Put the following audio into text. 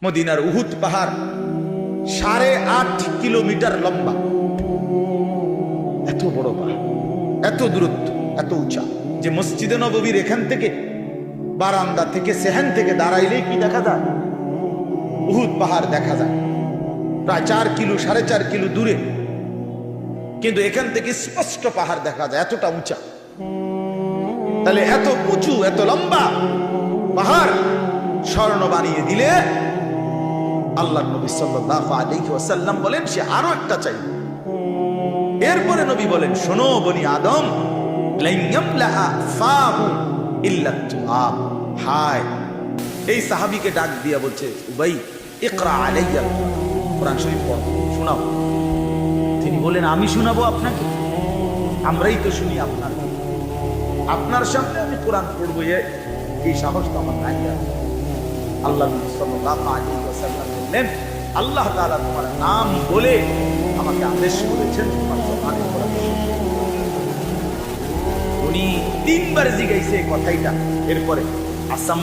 মদিনার উহুদ পাহাড় 8.5 কিলোমিটার লম্বা, এত বড় পাহাড়, এত দূরত্ব, এত উঁচা যে মসজিদে নববীর এখান থেকে বারান্দা থেকে সেহান থেকে দাঁড়াইলেই কি দেখা যায়? উহুদ পাহাড় দেখা যায়, প্রায় 4 কিলো 4.5 কিলো দূরে, কিন্তু এখান থেকে স্পষ্ট পাহাড় দেখা যায়, এতটা উঁচা। তাহলে এত উঁচু এত লম্বা পাহাড় স্বর্ণ বানিয়ে দিলে আল্লাহ নবী সাল্লাল্লাহু আলাইহি ওয়াসাল্লাম বলেন সে আরো একটা চাই। এরপরে নবী বলেন, শোনো বনি আদম, লান ইয়ামলাআ ফাহু ইল্লা তুরাব। হায়, এই সাহাবীকে ডাক দিয়া বলছে, উবাই ইকরা আলাইয়া কোরআন শরীফ পড়ো, শোনাও। তিনি বলেন, আমি শোনাবো আপনাকে? আমরাই তো শুনি আপনার সামনে আমি কোরআন পড়বো, এই সাহস তো আমার নাই। আল্লাহ নবী সাল্লাল্লাহু আলাইহি ওয়াসাল্লাম বললেন, আল্লাহ তাআলা তোমার নাম বলে আমাকে আদেশ করেছেন তোমার জবানে কোরআন। উনি 3 বার জিজ্ঞাসা এই কথাইটা, এরপরে আসাম